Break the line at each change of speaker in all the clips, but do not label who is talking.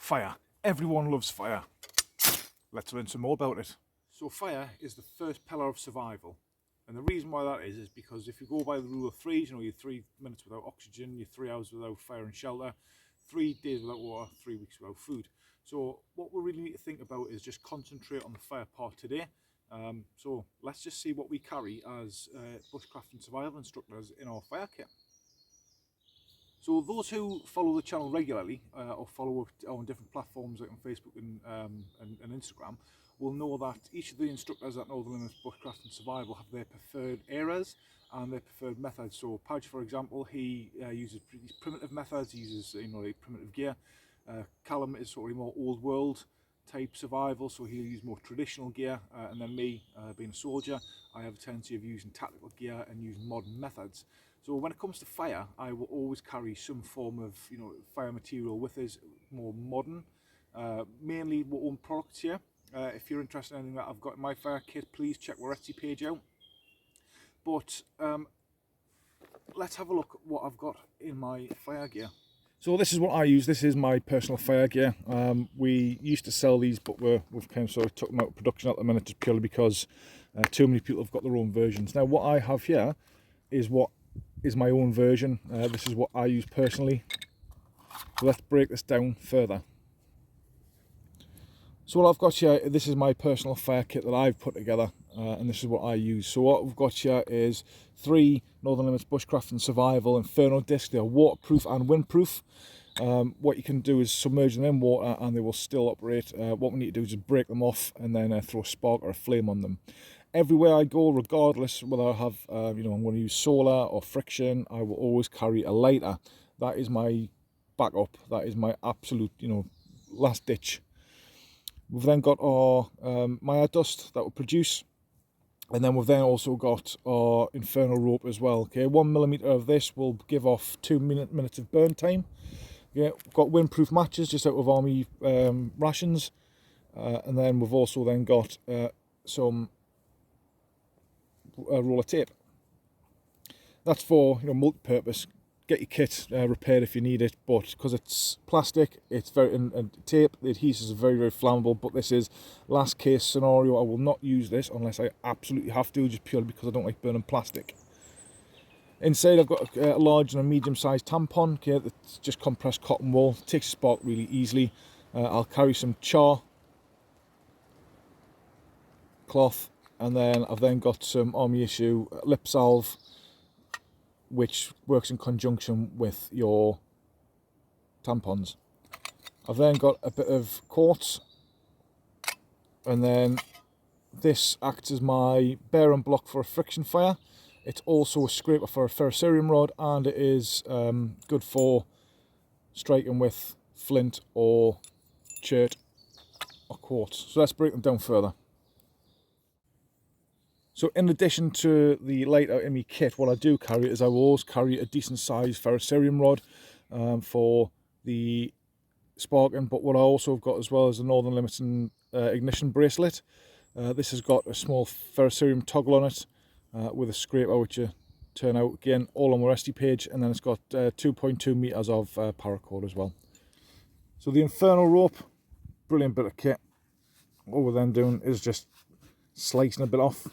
Fire. Everyone loves fire. Let's learn some more about it. So fire is the first pillar of survival. And the reason why that is because if you go by the rule of threes, you know, you're 3 minutes without oxygen, you're 3 hours without fire and shelter, 3 days without water, 3 weeks without food. So what we really need to think about is just concentrate on the fire part today. So let's just see what we carry as bushcraft and survival instructors in our fire kit. So those who follow the channel regularly or follow it on different platforms like on Facebook and Instagram will know that each of the instructors at Northern Limits Bushcraft and Survival have their preferred eras and their preferred methods. So Padge, for example, he uses these primitive methods, he uses like primitive gear. Callum is sort of more old world type survival, so he'll use more traditional gear, and then me, being a soldier, I have a tendency of using tactical gear and using modern methods. So when it comes to fire, I will always carry some form of fire material with us, more modern, mainly our own products here. If you're interested in anything that I've got in my fire kit, please check our Etsy page out. But let's have a look at what I've got in my fire gear. So this is what I use. This is my personal fire gear. We used to sell these, but we've kind of sort of took them out of production at the minute, just purely because too many people have got their own versions. Now what I have here is what is my own version. This is what I use personally. So let's break this down further. So what I've got here, this is my personal fire kit that I've put together, and this is what I use. So what we've got here is 3 Northern Limits Bushcraft and Survival Inferno discs. They are waterproof and windproof. What you can do is submerge them in water and they will still operate. What we need to do is just break them off and then throw a spark or a flame on them. Everywhere I go, regardless whether I have, I'm going to use solar or friction, I will always carry a lighter. That is my backup. That is my absolute, last ditch. We've then got our Maya dust that will produce, and then we've then also got our Inferno rope as well. Okay, 1mm of this will give off 2 minutes of burn time. Yeah, we've got windproof matches just out of army rations, and then we've also then got some roller tape. That's for multi-purpose. Get your kit repaired if you need it, but because it's plastic, it's very and tape, the adhesives are very, very flammable. But this is last case scenario. I will not use this unless I absolutely have to, just purely because I don't like burning plastic. Inside I've got a large and a medium-sized tampon. Okay, that's just compressed cotton wool. Takes a spark really easily. I'll carry some char cloth, and then I've then got some army issue lip salve, which works in conjunction with your tampons. I've then got a bit of quartz, and then this acts as my bearing block for a friction fire. It's also a scraper for a ferrocerium rod, and it is good for striking with flint or chert or quartz. So let's break them down further. So in addition to the lighter in my kit, what I do carry is I will always carry a decent sized ferrocerium rod for the sparking. But what I also have got as well is a Northern Limits ignition bracelet. This has got a small ferrocerium toggle on it with a scraper, which you turn out again all on our Etsy page, and then it's got 2.2 meters of paracord as well. So the Inferno rope, brilliant bit of kit. What we're then doing is just slicing a bit off.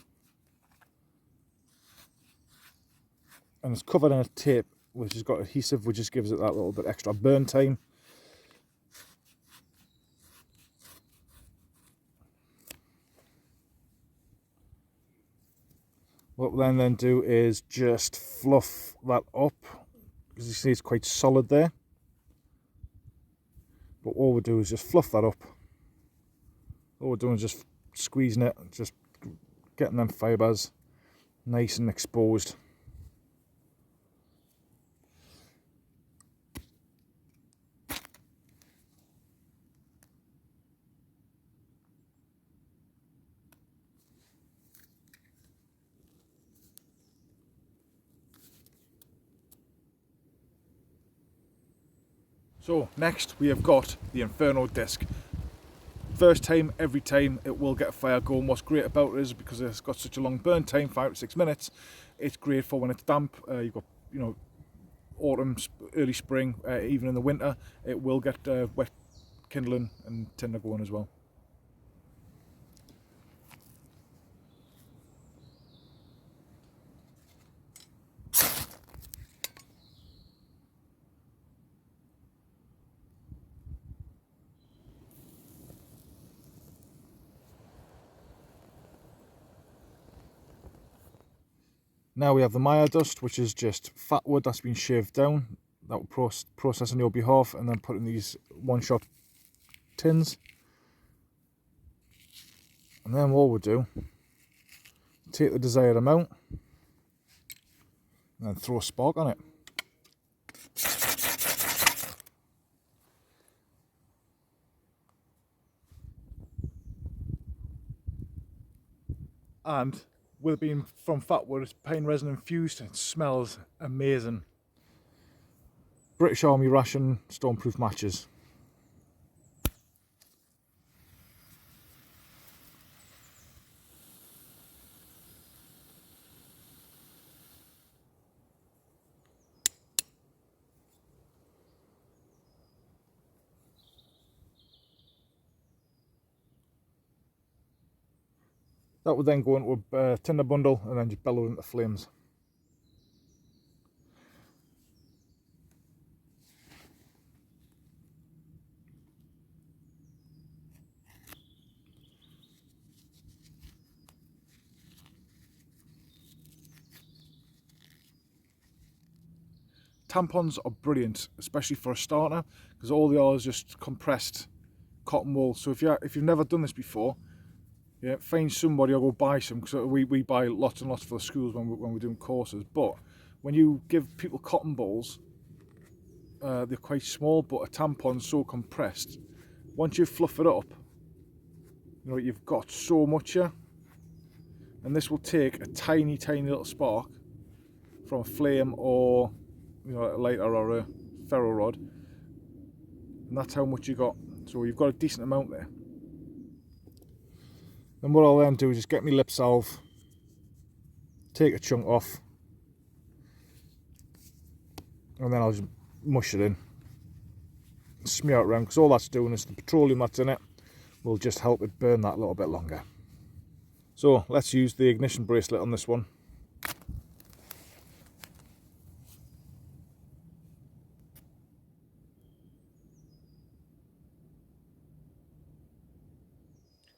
And it's covered in a tape which has got adhesive, which just gives it that little bit extra burn time. What we'll then do is just fluff that up, because you see it's quite solid there. But all we do is just fluff that up. All we're doing is just squeezing it, just getting them fibres nice and exposed. So next we have got the Inferno disc. First time, every time, it will get a fire going. What's great about it is because it's got such a long burn time, 5 to 6 minutes, it's great for when it's damp. You've got, autumn, early spring, even in the winter, it will get wet kindling and tinder going as well. Now we have the Maya dust, which is just fat wood that's been shaved down. That will process on your behalf and then put in these one-shot tins. And then what we'll do, take the desired amount and then throw a spark on it. And with it being from fat wood, it's pine resin infused and it smells amazing. British Army ration stormproof matches. That would then go into a tinder bundle and then just bellow into flames. Tampons are brilliant, especially for a starter, because all they are is just compressed cotton wool. So if you've never done this before, yeah, find somebody or go buy some, because we buy lots and lots for the schools when we're doing courses. But when you give people cotton balls, they're quite small, but a tampon's so compressed. Once you fluff it up, you know, you've got so much here, and this will take a tiny little spark from a flame or, you know, a lighter or a ferro rod, and that's how much you got. So you've got a decent amount there. Then what I'll then do is just get my lip salve, take a chunk off, and then I'll just mush it in, smear it around, because all that's doing is the petroleum that's in it will just help it burn that a little bit longer. So let's use the ignition bracelet on this one.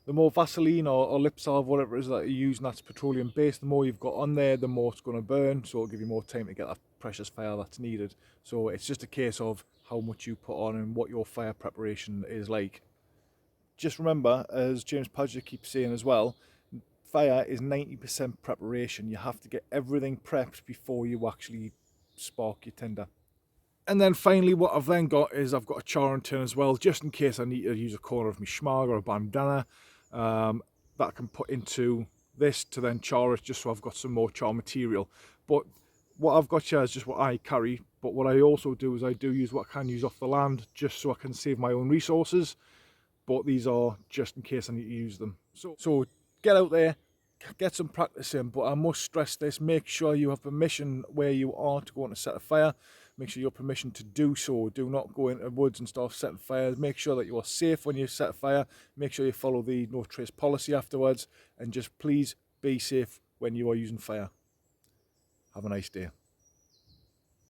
The more Vaseline or lip salve, whatever it is that you're using that's petroleum based, the more you've got on there, the more it's going to burn, so it'll give you more time to get that precious fire that's needed. So it's just a case of how much you put on and what your fire preparation is like. Just remember, as James Padgett keeps saying as well, fire is 90% preparation. You have to get everything prepped before you actually spark your tinder. And then finally what I've then got is I've got a charring tin as well, just in case I need to use a corner of my shmag or a bandana that I can put into this to then char it, just so I've got some more char material. But what I've got here is just what I carry, but what I also do is I do use what I can use off the land, just so I can save my own resources. But these are just in case I need to use them. So get out there, get some practice in, but I must stress this, make sure you have permission where you are to go on to set a fire. Make sure you have permission to do so. Do not go into woods and start setting fires. Make sure that you are safe when you set a fire. Make sure you follow the no trace policy afterwards, and just please be safe when you are using fire. Have a nice day.